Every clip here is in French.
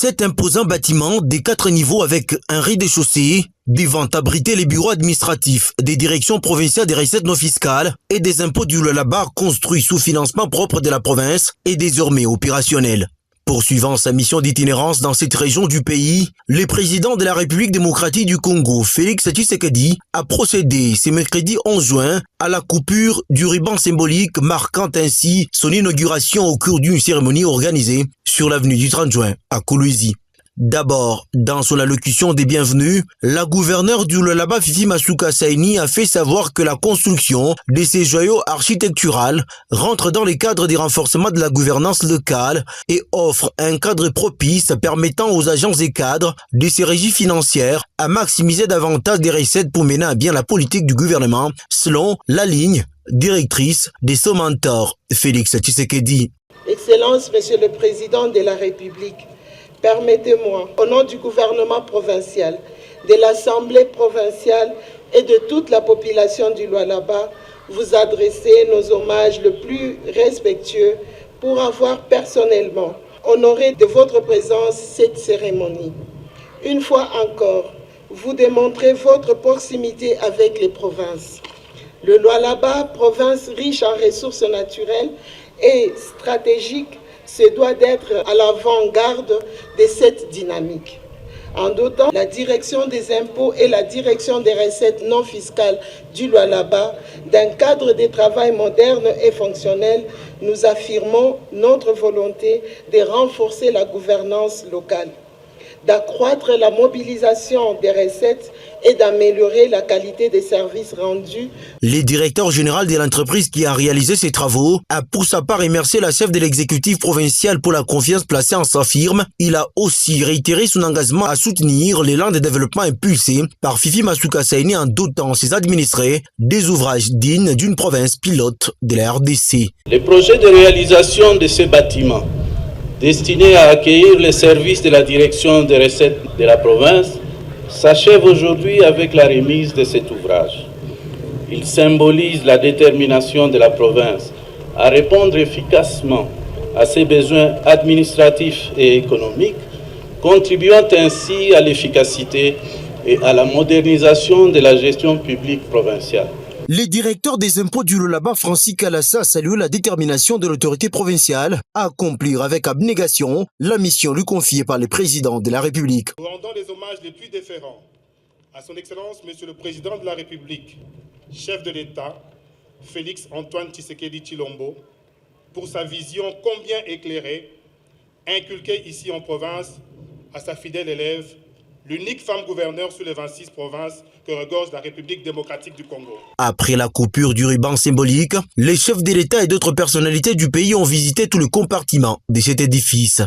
Cet imposant bâtiment des 4 niveaux avec un rez-de-chaussée devant abriter les bureaux administratifs des directions provinciales des recettes non fiscales et des impôts du Lualaba, construit sous financement propre de la province, est désormais opérationnel. Poursuivant sa mission d'itinérance dans cette région du pays, le président de la République démocratique du Congo, Félix Tshisekedi, a procédé ce mercredi 11 juin à la coupure du ruban symbolique marquant ainsi son inauguration au cours d'une cérémonie organisée sur l'avenue du 30 juin à Kolwezi. D'abord, dans son allocution des bienvenus, la gouverneure du Lualaba, Fifi Masuka Saini, a fait savoir que la construction de ces joyaux architecturaux rentre dans les cadres des renforcements de la gouvernance locale et offre un cadre propice permettant aux agents et cadres de ces régies financières à maximiser davantage des recettes pour mener à bien la politique du gouvernement, selon la ligne directrice de son mentor, Félix Tshisekedi. Excellence, Monsieur le Président de la République, permettez-moi, au nom du gouvernement provincial, de l'Assemblée provinciale et de toute la population du Lualaba, vous adresser nos hommages le plus respectueux pour avoir personnellement honoré de votre présence cette cérémonie. Une fois encore, vous démontrez votre proximité avec les provinces. Le Lualaba, province riche en ressources naturelles et stratégiques, se doit d'être à l'avant-garde de cette dynamique. En dotant la direction des impôts et la direction des recettes non fiscales du Lualaba d'un cadre de travail moderne et fonctionnel, nous affirmons notre volonté de renforcer la gouvernance locale, d'accroître la mobilisation des recettes et d'améliorer la qualité des services rendus. Le directeur général de l'entreprise qui a réalisé ces travaux a pour sa part remercié la chef de l'exécutif provincial pour la confiance placée en sa firme. Il a aussi réitéré son engagement à soutenir l'élan de développement impulsé par Fifi Masuka Saini en dotant ses administrés des ouvrages dignes d'une province pilote de la RDC. Le projet de réalisation de ce bâtiment destiné à accueillir les services de la direction des recettes de la province s'achève aujourd'hui avec la remise de cet ouvrage. Il symbolise la détermination de la province à répondre efficacement à ses besoins administratifs et économiques, contribuant ainsi à l'efficacité et à la modernisation de la gestion publique provinciale. Le directeur des impôts du Lualaba, Francis Kalassa, salue la détermination de l'autorité provinciale à accomplir avec abnégation la mission lui confiée par le président de la République. Nous rendons les hommages les plus déférents à son Excellence, Monsieur le Président de la République, chef de l'État, Félix Antoine Tshisekedi Tshilombo, pour sa vision combien éclairée, inculquée ici en province à sa fidèle élève, l'unique femme gouverneure sur les 26 provinces que regorge la République démocratique du Congo. Après la coupure du ruban symbolique, les chefs de l'État et d'autres personnalités du pays ont visité tout le compartiment de cet édifice.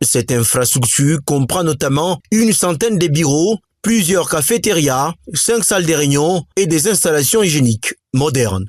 Cette infrastructure comprend notamment une centaine de bureaux, plusieurs cafétérias, 5 salles de réunion et des installations hygiéniques modernes.